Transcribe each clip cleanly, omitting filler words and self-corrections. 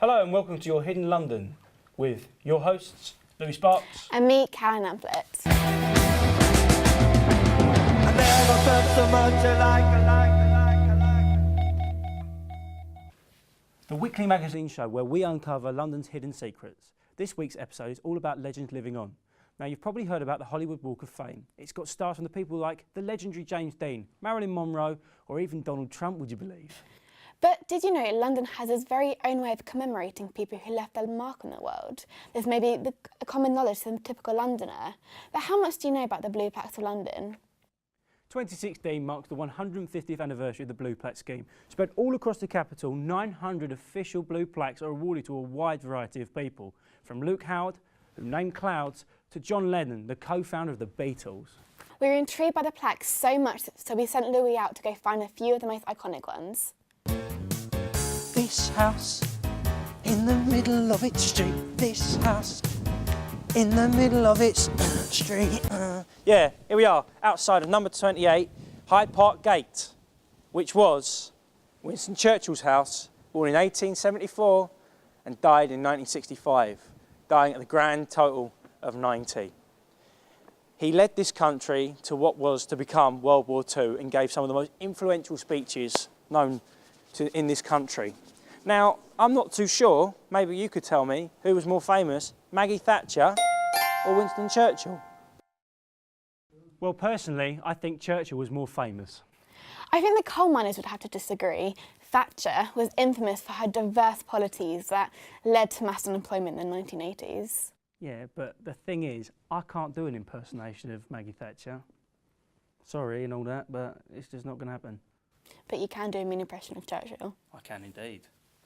Hello and welcome to your Hidden London with your hosts, Louis Sparks and me, Karen Amplet. I never felt so much the weekly magazine show where we uncover London's hidden secrets. This week's episode is all about legends living on. Now, you've probably heard about the Hollywood Walk of Fame. It's got stars from the people like the legendary James Dean, Marilyn Monroe, or even Donald Trump, would you believe? But did you know London has its very own way of commemorating people who left their mark on the world? There's maybe a common knowledge to the typical Londoner. But how much do you know about the Blue Plaques of London? 2016 marks the 150th anniversary of the Blue Plaque scheme. Spread all across the capital, 900 official Blue Plaques are awarded to a wide variety of people, from Luke Howard, who named clouds, to John Lennon, the co-founder of the Beatles. We were intrigued by the plaques so much, so we sent Louis out to go find a few of the most iconic ones. This house in the middle of its street. This house in the middle of its street. Yeah, here we are, outside of number 28, Hyde Park Gate, which was Winston Churchill's house, born in 1874 and died in 1965, dying at the grand total of 90. He led this country to what was to become World War II and gave some of the most influential speeches known in this country. Now, I'm not too sure, maybe you could tell me, who was more famous, Maggie Thatcher or Winston Churchill? Well, personally, I think Churchill was more famous. I think the coal miners would have to disagree. Thatcher was infamous for her diverse policies that led to mass unemployment in the 1980s. Yeah, but the thing is, I can't do an impersonation of Maggie Thatcher. Sorry and all that, but it's just not going to happen. But you can do a mean impression of Churchill. I can indeed.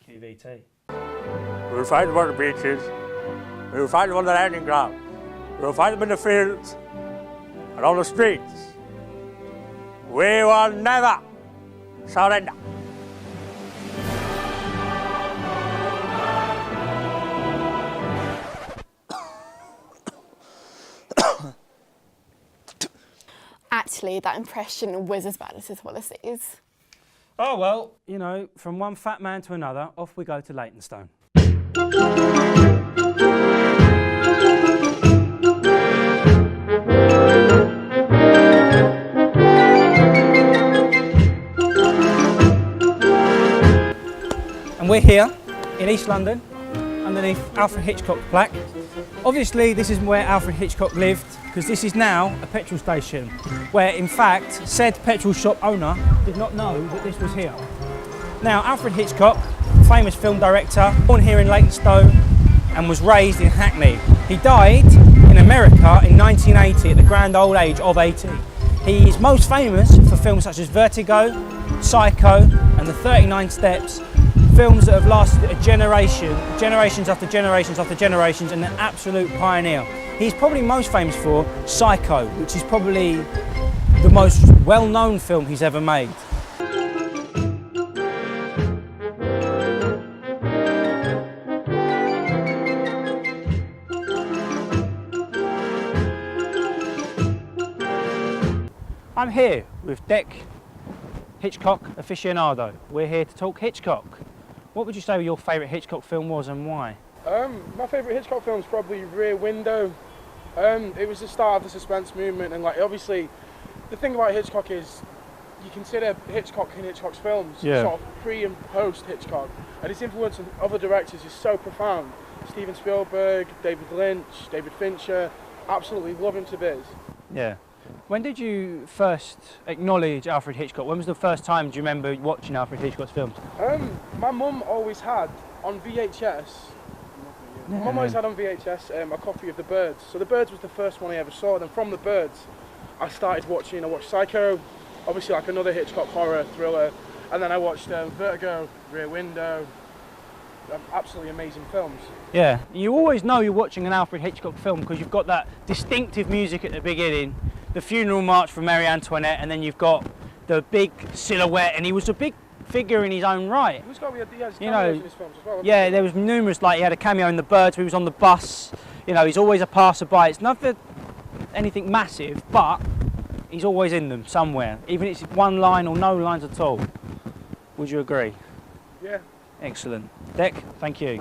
QVT. We will find them on the beaches, we will find them on the landing ground, we will find them in the fields and on the streets. We will never surrender. Actually, that impression was as bad as his policies. Oh well, you know, from one fat man to another, off we go to Leytonstone. And we're here in East London, underneath Alfred Hitchcock's plaque. Obviously, this is where Alfred Hitchcock lived, because this is now a petrol station, where in fact, said petrol shop owner did not know that this was here. Now, Alfred Hitchcock, famous film director, born here in Leytonstone and was raised in Hackney. He died in America in 1980 at the grand old age of 80. He is most famous for films such as Vertigo, Psycho and The 39 Steps, films that have lasted a generation, generations after generations after generations, and an absolute pioneer. He's probably most famous for Psycho, which is probably the most well-known film he's ever made. I'm here with Dick, Hitchcock aficionado. We're here to talk Hitchcock. What would you say your favourite Hitchcock film was and why? My favourite Hitchcock film is probably Rear Window. It was the start of the suspense movement, and like obviously, the thing about Hitchcock is you consider Hitchcock in Hitchcock's films sort of pre and post Hitchcock, and his influence on other directors is so profound. Steven Spielberg, David Lynch, David Fincher, absolutely love him to bits. Yeah. When did you first acknowledge Alfred Hitchcock? When was the first time, do you remember watching Alfred Hitchcock's films? My mum always had on VHS. My mum always had on VHS a copy of The Birds. So The Birds was the first one I ever saw. Then from The Birds, I started watching. I watched Psycho, obviously like another Hitchcock horror thriller, and then I watched Vertigo, Rear Window. Absolutely amazing films. Yeah, you always know you're watching an Alfred Hitchcock film because you've got that distinctive music at the beginning, the funeral march from Marie Antoinette, and then you've got the big silhouette, and he was a big figure in his own right. He was got, he has you know, in his films as well. Yeah, there was numerous, like he had a cameo in The Birds, he was on the bus, you know, he's always a passerby. It's nothing, anything massive, but he's always in them somewhere, even if it's one line or no lines at all. Would you agree? Yeah. Excellent. Deck, thank you.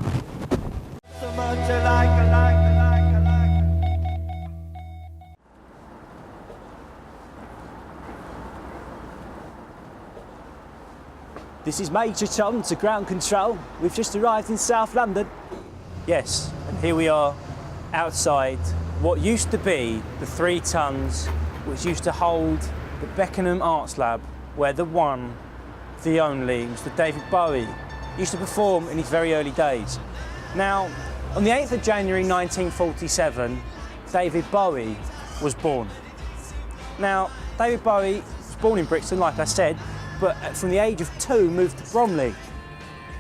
This is Major Tom to ground control. We've just arrived in South London. Yes, and here we are outside what used to be the 3 tons which used to hold the Beckenham Arts Lab, where the one, the only, Mr. David Bowie used to perform in his very early days. Now, on the 8th of January 1947, David Bowie was born. Now, David Bowie was born in Brixton, like I said, but from the age of 2 moved to Bromley.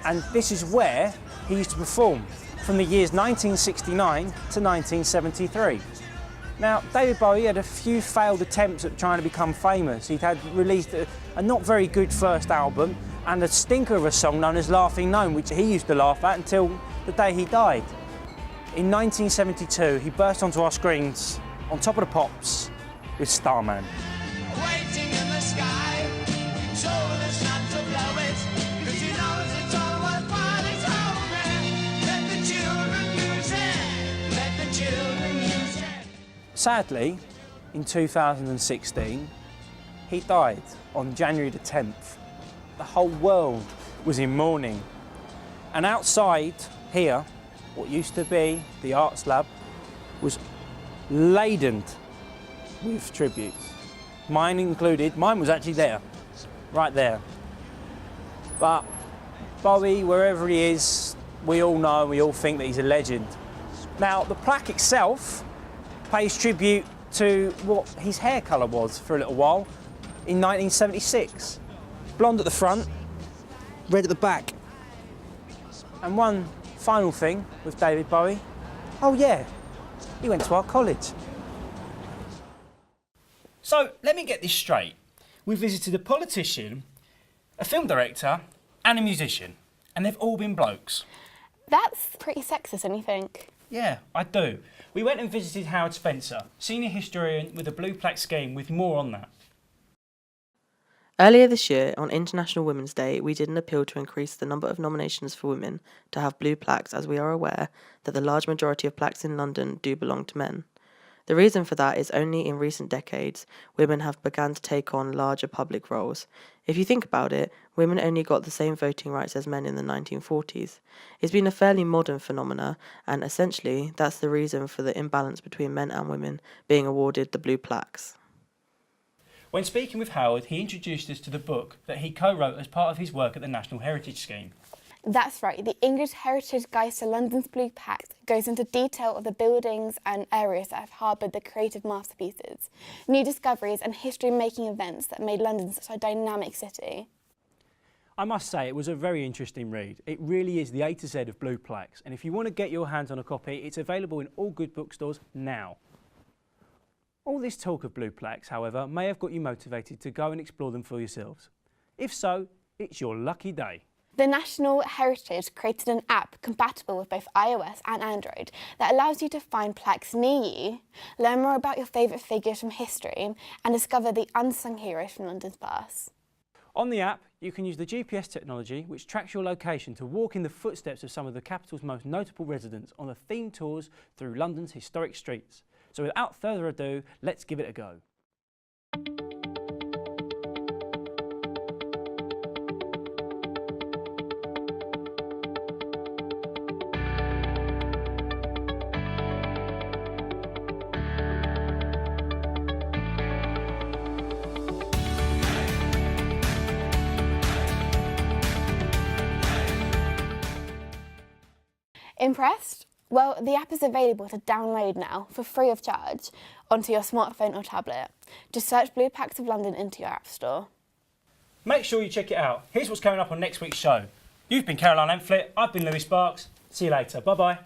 And this is where he used to perform from the years 1969 to 1973. Now, David Bowie had a few failed attempts at trying to become famous. He'd had released a not very good first album and a stinker of a song known as Laughing Gnome, which he used to laugh at until the day he died. In 1972, he burst onto our screens on Top of the Pops with Starman. Waiting in the sky, you told us not to blow it, 'cause you know it's all worthwhile, it's over. Let the children use it, let the children use it. Sadly, in 2016, he died on January the 10th. The whole world was in mourning. And outside here, what used to be the Arts Lab was laden with tributes. Mine included. Mine was actually there, right there. But Bowie, wherever he is, we all know, we all think that he's a legend. Now, the plaque itself pays tribute to what his hair colour was for a little while in 1976. Blonde at the front, red at the back. And one final thing with David Bowie. Oh yeah, he went to our college. So let me get this straight. We visited a politician, a film director and a musician, and they've all been blokes. That's pretty sexist, don't you think? Yeah, I do. We went and visited Howard Spencer, senior historian with the Blue Plaque scheme, with more on that. Earlier this year, on International Women's Day, we did an appeal to increase the number of nominations for women to have blue plaques, as we are aware that the large majority of plaques in London do belong to men. The reason for that is only in recent decades, women have begun to take on larger public roles. If you think about it, women only got the same voting rights as men in the 1940s. It's been a fairly modern phenomena, and essentially, that's the reason for the imbalance between men and women being awarded the blue plaques. When speaking with Howard, he introduced us to the book that he co-wrote as part of his work at the National Heritage Scheme. That's right, the English Heritage Guide to London's Blue Plaques goes into detail of the buildings and areas that have harboured the creative masterpieces, new discoveries and history-making events that made London such a dynamic city. I must say, it was a very interesting read. It really is the A to Z of blue plaques, and if you want to get your hands on a copy, it's available in all good bookstores now. All this talk of blue plaques, however, may have got you motivated to go and explore them for yourselves. If so, it's your lucky day. The National Heritage created an app compatible with both iOS and Android that allows you to find plaques near you, learn more about your favourite figures from history, and discover the unsung heroes from London's past. On the app, you can use the GPS technology, which tracks your location to walk in the footsteps of some of the capital's most notable residents on the themed tours through London's historic streets. So without further ado, let's give it a go. Impressed? Well, the app is available to download now for free of charge onto your smartphone or tablet. Just search Blue Plaques of London into your app store. Make sure you check it out. Here's what's coming up on next week's show. You've been Caroline Amphlett, I've been Louis Sparks. See you later, bye bye.